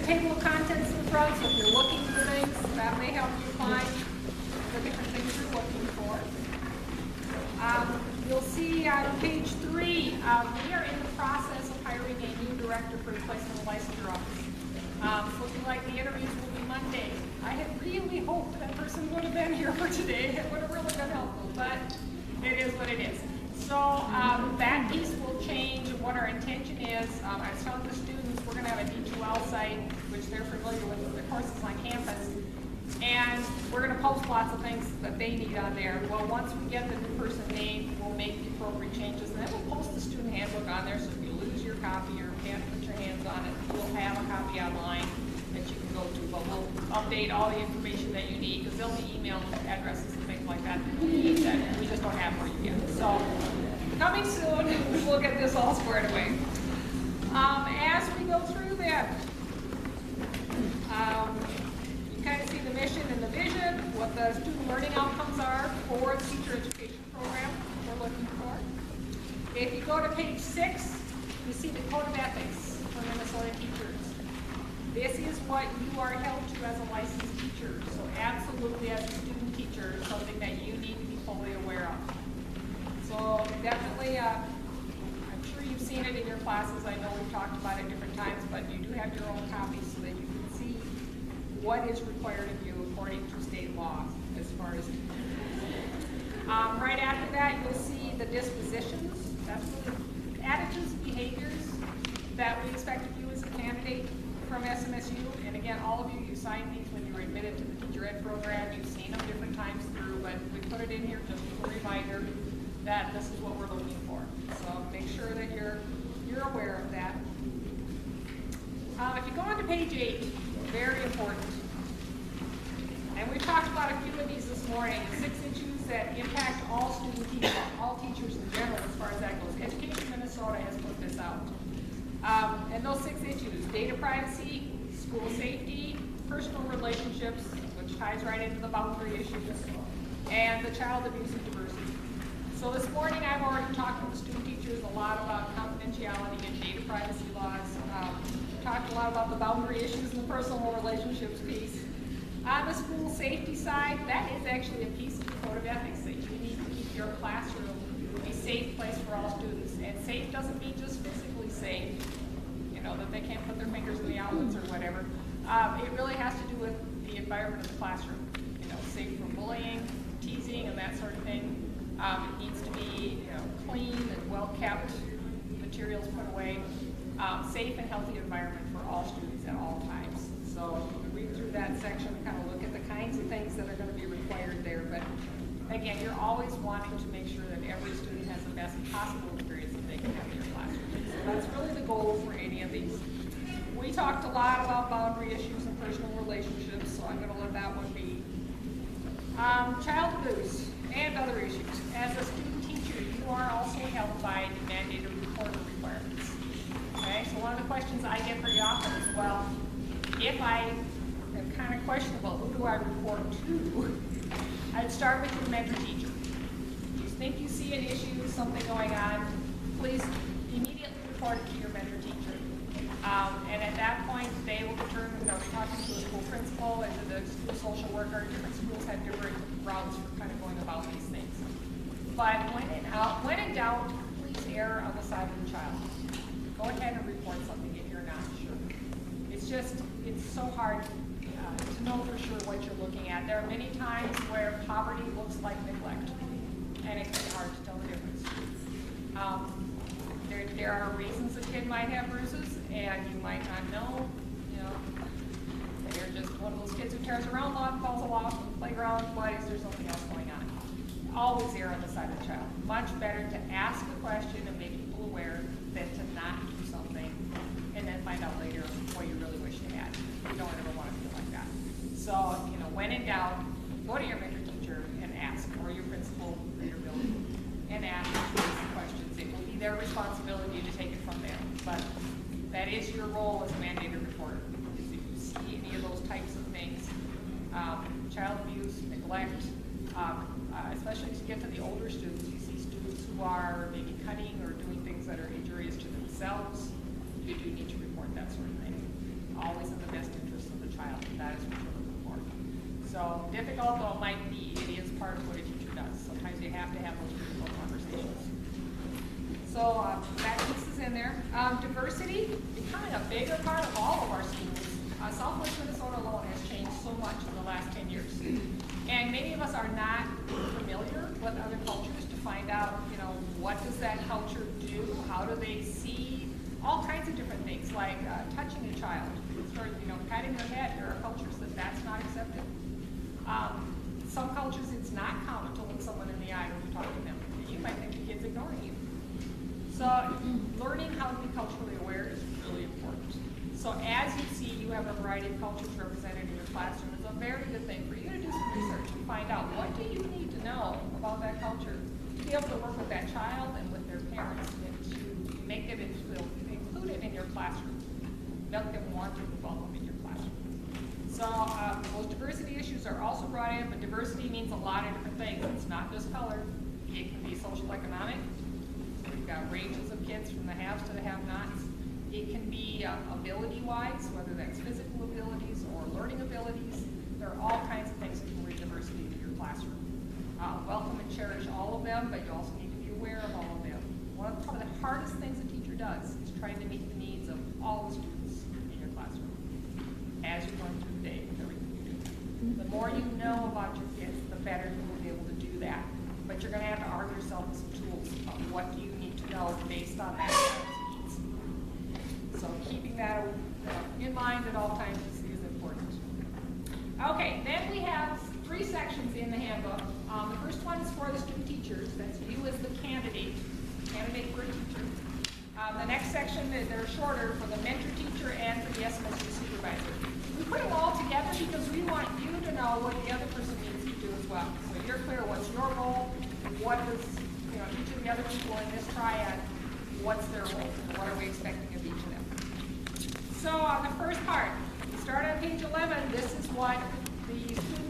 table of contents in front, so if you're looking for things, that may help you find the different things you're looking for. You'll see on page 3, we are in the process of hiring a new director for the placement of licensure office. It's looking like the interviews will be Monday. I had really hoped that person would have been here for today. It would have really been helpful, but it is what it is. So that piece will change. What our intention is, I was telling the students, we're going to have a D2L site, which they're familiar with the courses on campus. And we're going to post lots of things that they need on there. Well, once we get the new person named, we'll make the appropriate changes, and then we'll post the student handbook on there, so if you lose your copy or can't put your hands on it, you'll have a copy online that you can go to. But we'll update all the information that you need, because there'll be email addresses and things like that that you need that we just don't have for you yet. So, coming soon, we'll get this all squared away. As we go through that, you kind of see the mission and the vision, what the student learning outcomes are for the teacher education program we're looking for. If you go to page 6, you see the Code of Ethics for Minnesota teachers. This is what you are held to as a licensed teacher. So absolutely, as a student teacher, something that you need to be fully aware of. So definitely, I'm sure you've seen it in your classes. I know we've talked about it different times, but you do have your own copies so that you can see what is required of you according to state law as far as right after that, you'll see the dispositions. That's the attitudes and behaviors that we expect of you as a candidate from SMSU. And again, all of you, you signed these when you were admitted to the teacher ed program. You've seen them different times through, but we put it in here just as a reminder that this is what we're looking for. So make sure that you're aware of that. If you go on to page 8, very important. And we talked about a few of these this morning, 6 issues that impact all teachers in general as far as that goes. Education Minnesota has put this out. And those 6 issues, data privacy, school safety, personal relationships, which ties right into the boundary issues, and the child abuse and diversity. So this morning I've already talked with the student teachers a lot about confidentiality and data privacy laws. Talked a lot about the boundary issues and the personal relationships piece. On the school safety side, that is actually a piece of the Code of Ethics that you need to keep your classroom a safe place for all students. And safe doesn't mean just physically safe, you know, that they can't put their fingers in the outlets or whatever. It really has to do with the environment of the classroom. You know, safe from bullying, teasing, and that sort of thing. It needs to be, you know, clean and well kept, materials put away, safe and healthy environment for all students at all times. So you read through that section and kind of look at the kinds of things that are going to be required there. But again, you're always wanting to make sure that every student has the best possible experience that they can have in your classroom. So that's really the goal for any of these. We talked a lot about boundary issues and personal relationships, so I'm going to let that one be. Child abuse and other issues. As a student teacher, you are also held by the mandated reporter requirements. Okay, so one of the questions I get pretty often is, well, if I am kind of questionable, who do I report to? I'd start with your mentor teacher. If you think you see an issue, something going on, please immediately report it to your mentor teacher. And at that point, they will determine, you know, talking to the school principal and to the school social worker. Different schools have different routes for kind of going about these things. But when in doubt, please err on the side of the child. Go ahead and report something if you're not sure. It's so hard to know for sure what you're looking at. There are many times where poverty looks like neglect, and it can be hard to tell the difference. There are reasons a kid might have bruises, and you might not know, you know, they're just one of those kids who tears around a lot, falls off on the playground. Why is there something else going on? Always err on the side of the child. Much better to ask a question and make people aware than to not do something and then find out later what you really wish you had. You don't ever want to feel like that. So, you know, when in doubt, go to your mentor teacher and ask, or your principal or your building, and ask questions. It will be their responsibility to take it from there. But that is your role as a mandated reporter. If you see any of those types of things, child abuse, neglect, especially as you get to the older students, you see students who are maybe cutting or doing things that are injurious to themselves, you do need to report that sort of thing. Always in the best difficult though it might be, it is part of what a teacher does. Sometimes you have to have those difficult conversations. So that piece is in there. Diversity, becoming a bigger part of all of our schools. Southwest Minnesota alone has changed so much in the last 10 years. And many of us are not familiar with other cultures to find out, you know, what does that culture do? How do they see all kinds of different things, like touching a child, or, you know, patting their head. There are cultures that that's not accepted. Some cultures it's not common to look someone in the eye when you talk to them. You might think the kid's ignoring you. So learning how to be culturally aware is really important. So as you see, you have a variety of cultures represented in your classroom. It's a very good thing for you to do some research and find out what do you need to know about that culture to be able to work with that child and with their parents and to make it include it in your classroom. Make them want to develop in your classroom. So those diversity issues are also brought in, but diversity means a lot of different things. It's not just color. It can be social economic. So we've got ranges of kids from the haves to the have-nots. It can be ability-wise, whether that's physical abilities or learning abilities. There are all kinds of things that can bring diversity into your classroom. Welcome and cherish all of them, but you also need to be aware of all of them. One of probably the hardest things a teacher does is trying to meet the needs of all the students in your classroom as you're going through the day with everything you do. The more you know about your kids, the better you will be able to do that. But you're going to have to arm yourself with some tools of what do you need to know based on that child's needs. So keeping that in mind at all times is important. Okay, then we have 3 sections in the handbook. The first one is for the student teachers. That's you as the candidate for a teacher. The next section, they're shorter for the mentor teacher and for the SMSU supervisor. We put them all together because we want you to know what the other person needs to do as well. So you're clear what's your role, what is, you know, each of the other people in this triad, what's their role, and what are we expecting of each of them. So on the first part, we start on page 11. This is what the student